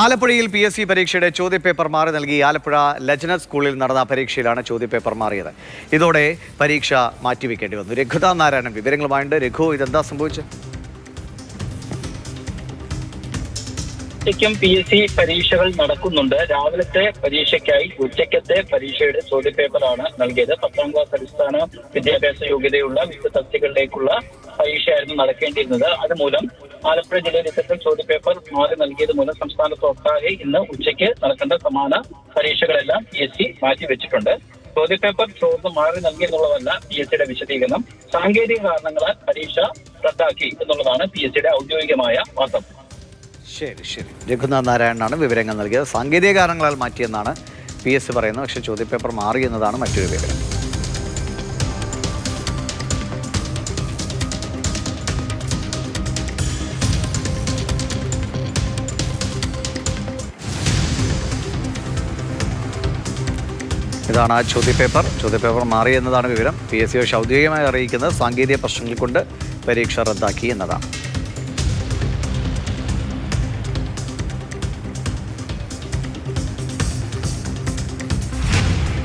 ആലപ്പുഴയിൽ PSC പരീക്ഷയുടെ ചോദ്യപേപ്പർ മാറി നൽകി. ആലപ്പുഴ ലജ്നത്ത് സ്കൂളിൽ നടന്ന പരീക്ഷയിലാണ് ചോദ്യപേപ്പർ മാറിയത്. ഇതോടെ പരീക്ഷ മാറ്റിവെക്കേണ്ടി വന്നു. രഘുനാഥ് നാരായണൻ വിവരങ്ങളുമായുണ്ട്. രഘു, ഇതെന്താ സംഭവിച്ചത്? ഉച്ചയ്ക്കും PSC പരീക്ഷകൾ നടക്കുന്നുണ്ട്. രാവിലത്തെ പരീക്ഷയ്ക്കായി ഉച്ചയ്ക്കത്തെ പരീക്ഷയുടെ ചോദ്യപേപ്പറാണ് നൽകിയത്. 10ാം ക്ലാസ് അടിസ്ഥാന വിദ്യാഭ്യാസ യോഗ്യതയുള്ള വിവിധ തസ്തികകളിലേക്കുള്ള പരീക്ഷയായിരുന്നു നടക്കേണ്ടിയിരുന്നത്. അതുമൂലം ആലപ്പുഴ ജില്ലയിൽ ഇത്തരത്തിൽ ചോദ്യപേപ്പർ മാറി നൽകിയത് മൂലം സംസ്ഥാനത്തൊട്ടാകെ ഇന്ന് ഉച്ചയ്ക്ക് നടക്കേണ്ട സമാന പരീക്ഷകളെല്ലാം PSC മാറ്റിവെച്ചിട്ടുണ്ട്. ചോദ്യപേപ്പർ ചോർന്ന് മാറി നൽകിയെന്നുള്ളതല്ല PSCയുടെ വിശദീകരണം. സാങ്കേതിക കാരണങ്ങളാൽ പരീക്ഷ റദ്ദാക്കി എന്നുള്ളതാണ് PSCയുടെ ഔദ്യോഗികമായ വാർത്ത. ശരി. രഘുനാഥ് നാരായണനാണ് വിവരങ്ങൾ നൽകിയത്. സാങ്കേതിക കാരണങ്ങളാൽ മാറ്റിയെന്നാണ് PSC പറയുന്നത്. പക്ഷേ ചോദ്യപേപ്പർ മാറി എന്നതാണ് മറ്റൊരു വിവരം. ഇതാണ് ആ ചോദ്യപേപ്പർ മാറി എന്നതാണ് വിവരം. PSC ഔദ്യോഗികമായി അറിയിക്കുന്നത് സാങ്കേതിക പ്രശ്നങ്ങൾ കൊണ്ട് പരീക്ഷ റദ്ദാക്കി എന്നതാണ്.